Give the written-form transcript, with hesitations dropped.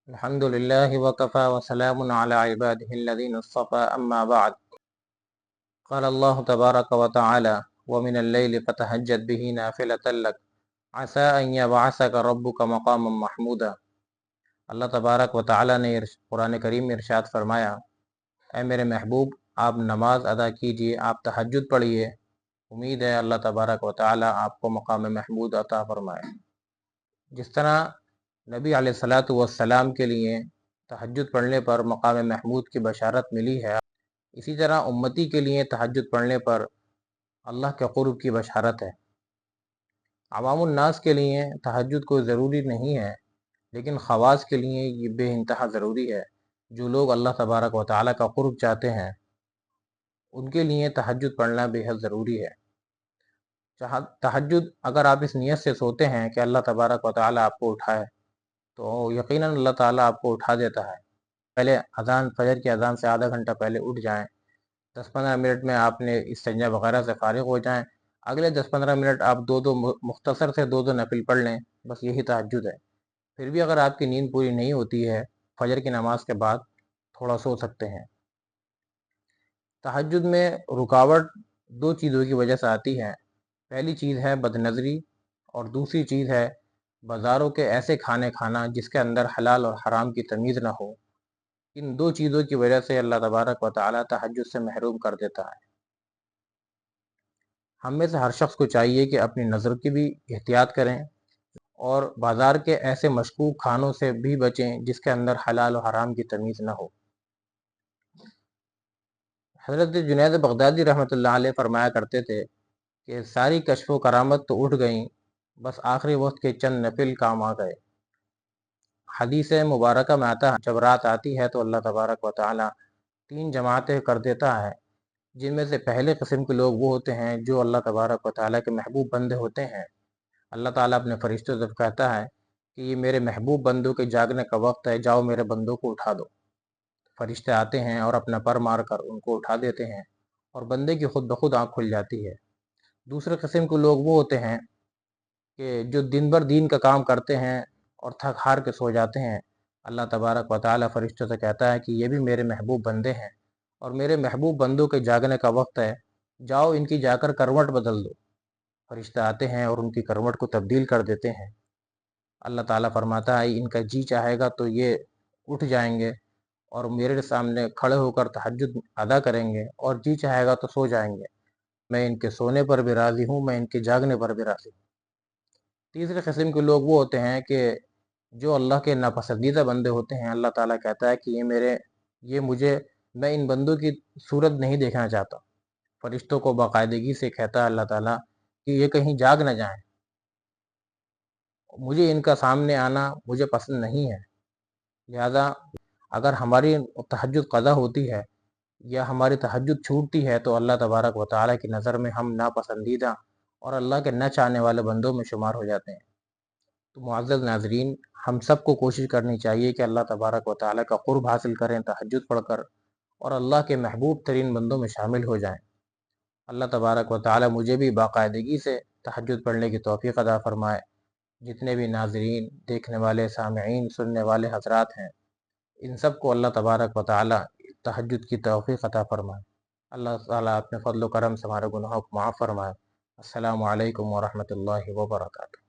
الحمد لله وكفى وسلام على عباده الذين اصطفى أما بعد. قال الله تبارك وتعالى: ومن الليل فتهجد به نافلة لك عسى أن يبعثك ربك مقاما محمودا. اللہ تبارک و تعالی نے قرآن کریم میں ارشاد فرمایا: اے میرے محبوب، آپ نماز ادا کیجئے، آپ تہجد پڑھیے، امید ہے اللہ تبارک و تعالی آپ کو مقام محمود عطا فرمائے۔ جس طرح نبی علیہ الصلاۃ والسلام کے لیے تہجد پڑھنے پر مقام محمود کی بشارت ملی ہے، اسی طرح امتی کے لیے تہجد پڑھنے پر اللہ کے قرب کی بشارت ہے۔ عوام الناس کے لیے تہجد کوئی ضروری نہیں ہے، لیکن خواص کے لیے یہ بے انتہا ضروری ہے۔ جو لوگ اللہ تبارک و تعالیٰ کا قرب چاہتے ہیں ان کے لیے تہجد پڑھنا بے حد ضروری ہے۔ تہجد اگر آپ اس نیت سے سوتے ہیں کہ اللہ تبارک و تعالیٰ آپ کو اٹھائے تو یقیناً اللہ تعالیٰ آپ کو اٹھا دیتا ہے۔ پہلے فجر کی اذان سے آدھا گھنٹہ پہلے اٹھ جائیں، 10-15 منٹ میں آپ نے استنجا وغیرہ سے فارغ ہو جائیں، اگلے 10-15 منٹ آپ مختصر سے دو نفل پڑھ لیں، بس یہی تہجد ہے۔ پھر بھی اگر آپ کی نیند پوری نہیں ہوتی ہے، فجر کی نماز کے بعد تھوڑا سو سکتے ہیں۔ تہجد میں رکاوٹ دو چیزوں کی وجہ سے آتی ہے۔ پہلی چیز ہے بد نظری، اور دوسری چیز ہے بازاروں کے ایسے کھانے کھانا جس کے اندر حلال اور حرام کی تمیز نہ ہو۔ ان دو چیزوں کی وجہ سے اللہ تبارک و تعالیٰ تہجد سے محروم کر دیتا ہے۔ ہم میں سے ہر شخص کو چاہیے کہ اپنی نظر کی بھی احتیاط کریں اور بازار کے ایسے مشکوک کھانوں سے بھی بچیں جس کے اندر حلال و حرام کی تمیز نہ ہو۔ حضرت جنید بغدادی رحمۃ اللہ علیہ فرمایا کرتے تھے کہ ساری کشف و کرامت تو اٹھ گئیں، بس آخری وقت کے چند نفل کام آ گئے۔ حدیث مبارکہ میں آتا ہے جب رات آتی ہے تو اللہ تبارک و تعالیٰ 3 جماعتیں کر دیتا ہے، جن میں سے پہلے قسم کے لوگ وہ ہوتے ہیں جو اللہ تبارک و تعالیٰ کے محبوب بندے ہوتے ہیں۔ اللہ تعالیٰ اپنے فرشتوں سے کہتا ہے کہ یہ میرے محبوب بندوں کے جاگنے کا وقت ہے، جاؤ میرے بندوں کو اٹھا دو۔ فرشتے آتے ہیں اور اپنا پر مار کر ان کو اٹھا دیتے ہیں اور بندے کی خود بخود آنکھ کھل جاتی ہے۔ دوسرے قسم کے لوگ وہ ہوتے ہیں کہ جو دن بھر دین کا کام کرتے ہیں اور تھک ہار کے سو جاتے ہیں۔ اللہ تبارک و تعالیٰ فرشتوں سے کہتا ہے کہ یہ بھی میرے محبوب بندے ہیں اور میرے محبوب بندوں کے جاگنے کا وقت ہے، جاؤ ان کی جا کر کروٹ بدل دو۔ فرشتے آتے ہیں اور ان کی کروٹ کو تبدیل کر دیتے ہیں۔ اللہ تعالیٰ فرماتا ہے ان کا جی چاہے گا تو یہ اٹھ جائیں گے اور میرے سامنے کھڑے ہو کر تہجد ادا کریں گے، اور جی چاہے گا تو سو جائیں گے۔ میں ان کے سونے پر بھی راضی ہوں، میں ان کے جاگنے پر بھی راضی ہوں۔ تیسرے قسم کے لوگ وہ ہوتے ہیں کہ جو اللہ کے ناپسندیدہ بندے ہوتے ہیں۔ اللہ تعالیٰ کہتا ہے کہ میں ان بندوں کی صورت نہیں دیکھنا چاہتا۔ فرشتوں کو باقاعدگی سے کہتا ہے اللہ تعالیٰ کہ یہ کہیں جاگ نہ جائیں، مجھے ان کا سامنے آنا مجھے پسند نہیں ہے۔ لہذا اگر ہماری تہجد قضا ہوتی ہے یا ہماری تہجد چھوٹتی ہے تو اللہ تبارک و تعالیٰ کی نظر میں ہم ناپسندیدہ اور اللہ کے نہ چاہنے والے بندوں میں شمار ہو جاتے ہیں۔ تو معزز ناظرین، ہم سب کو کوشش کرنی چاہیے کہ اللہ تبارک و تعالیٰ کا قرب حاصل کریں تہجد پڑھ کر، اور اللہ کے محبوب ترین بندوں میں شامل ہو جائیں۔ اللہ تبارک و تعالیٰ مجھے بھی باقاعدگی سے تہجد پڑھنے کی توفیق عطا فرمائے۔ جتنے بھی ناظرین، دیکھنے والے، سامعین، سننے والے حضرات ہیں، ان سب کو اللہ تبارک و تعالیٰ تہجد کی توفیق عطا فرمائے۔ اللہ تعالیٰ اپنے فضل و کرم سے ہمارے گناہوں کو معاف فرمائے۔ السلام علیکم ورحمۃ اللہ وبرکاتہ۔